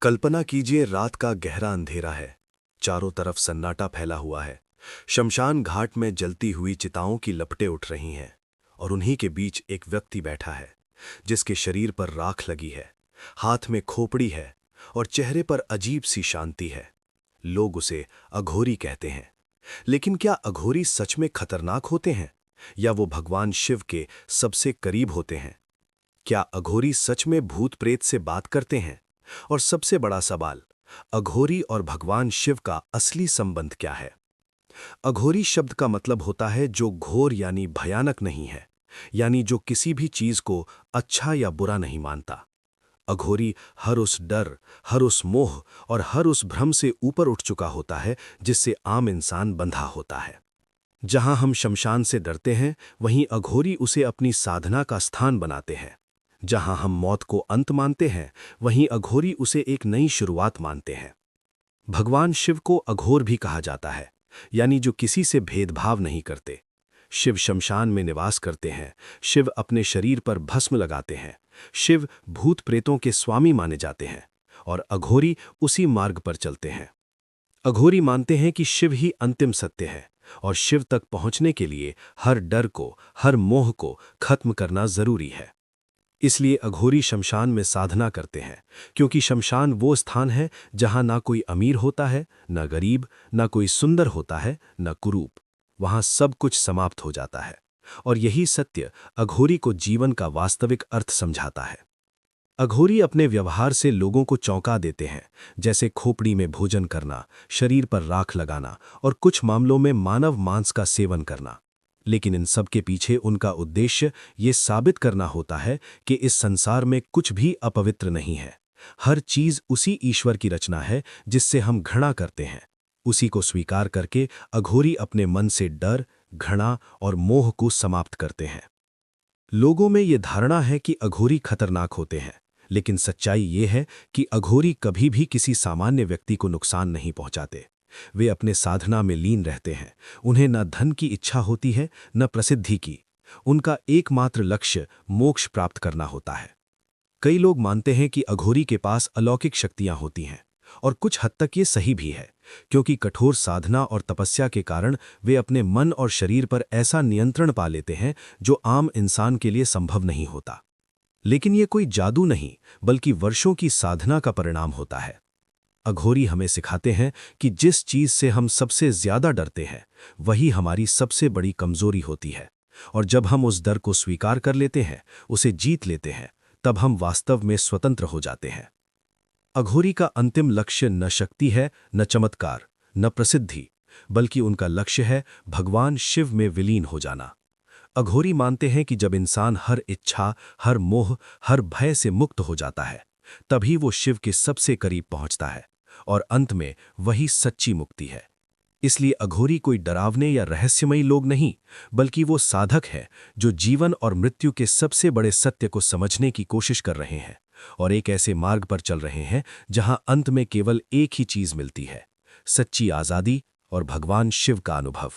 कल्पना कीजिए रात का गहरा अंधेरा है। चारों तरफ सन्नाटा फैला हुआ है। शमशान घाट में जलती हुई चिताओं की लपटें उठ रही हैं और उन्हीं के बीच एक व्यक्ति बैठा है जिसके शरीर पर राख लगी है, हाथ में खोपड़ी है और चेहरे पर अजीब सी शांति है। लोग उसे अघोरी कहते हैं। लेकिन क्या अघोरी सच में खतरनाक होते हैं या वो भगवान शिव के सबसे करीब होते हैं? क्या अघोरी सच में भूत प्रेत से बात करते हैं? और सबसे बड़ा सवाल, अघोरी और भगवान शिव का असली संबंध क्या है? अघोरी शब्द का मतलब होता है जो घोर यानी भयानक नहीं है, यानी जो किसी भी चीज को अच्छा या बुरा नहीं मानता। अघोरी हर उस डर, हर उस मोह और हर उस भ्रम से ऊपर उठ चुका होता है जिससे आम इंसान बंधा होता है। जहां हम शमशान से डरते हैं, वहीं अघोरी उसे अपनी साधना का स्थान बनाते हैं। जहां हम मौत को अंत मानते हैं, वहीं अघोरी उसे एक नई शुरुआत मानते हैं। भगवान शिव को अघोर भी कहा जाता है, यानी जो किसी से भेदभाव नहीं करते। शिव शमशान में निवास करते हैं। शिव अपने शरीर पर भस्म लगाते हैं। शिव भूत प्रेतों के स्वामी माने जाते हैं और अघोरी उसी मार्ग पर चलते हैं। अघोरी मानते हैं कि शिव ही अंतिम सत्य है और शिव तक पहुंचने के लिए हर डर को, हर मोह को खत्म करना जरूरी है। इसलिए अघोरी शमशान में साधना करते हैं, क्योंकि शमशान वो स्थान है जहां ना कोई अमीर होता है, ना गरीब, ना कोई सुंदर होता है, ना कुरूप। वहां सब कुछ समाप्त हो जाता है और यही सत्य अघोरी को जीवन का वास्तविक अर्थ समझाता है। अघोरी अपने व्यवहार से लोगों को चौंका देते हैं, जैसे खोपड़ी में भोजन करना, शरीर पर राख लगाना और कुछ मामलों में मानव मांस का सेवन करना। लेकिन इन सब के पीछे उनका उद्देश्य ये साबित करना होता है कि इस संसार में कुछ भी अपवित्र नहीं है। हर चीज उसी ईश्वर की रचना है जिससे हम घृणा करते हैं। उसी को स्वीकार करके अघोरी अपने मन से डर, घृणा और मोह को समाप्त करते हैं। लोगों में ये धारणा है कि अघोरी खतरनाक होते हैं, लेकिन सच्चाई ये है कि अघोरी कभी भी किसी सामान्य व्यक्ति को नुकसान नहीं पहुंचाते। वे अपने साधना में लीन रहते हैं। उन्हें न धन की इच्छा होती है, न प्रसिद्धि की। उनका एकमात्र लक्ष्य मोक्ष प्राप्त करना होता है। कई लोग मानते हैं कि अघोरी के पास अलौकिक शक्तियां होती हैं, और कुछ हद तक ये सही भी है, क्योंकि कठोर साधना और तपस्या के कारण वे अपने मन और शरीर पर ऐसा नियंत्रण पा लेते हैं जो आम इंसान के लिए संभव नहीं होता। लेकिन ये कोई जादू नहीं, बल्कि वर्षों की साधना का परिणाम होता है। अघोरी हमें सिखाते हैं कि जिस चीज से हम सबसे ज्यादा डरते हैं, वही हमारी सबसे बड़ी कमजोरी होती है। और जब हम उस डर को स्वीकार कर लेते हैं, उसे जीत लेते हैं, तब हम वास्तव में स्वतंत्र हो जाते हैं। अघोरी का अंतिम लक्ष्य न शक्ति है, न चमत्कार, न प्रसिद्धि, बल्कि उनका लक्ष्य है भगवान शिव में विलीन हो जाना। अघोरी मानते हैं कि जब इंसान हर इच्छा, हर मोह, हर भय से मुक्त हो जाता है, तभी वो शिव के सबसे करीब पहुंचता है और अंत में वही सच्ची मुक्ति है। इसलिए अघोरी कोई डरावने या रहस्यमयी लोग नहीं, बल्कि वो साधक है जो जीवन और मृत्यु के सबसे बड़े सत्य को समझने की कोशिश कर रहे हैं और एक ऐसे मार्ग पर चल रहे हैं जहां अंत में केवल एक ही चीज मिलती है, सच्ची आजादी और भगवान शिव का अनुभव।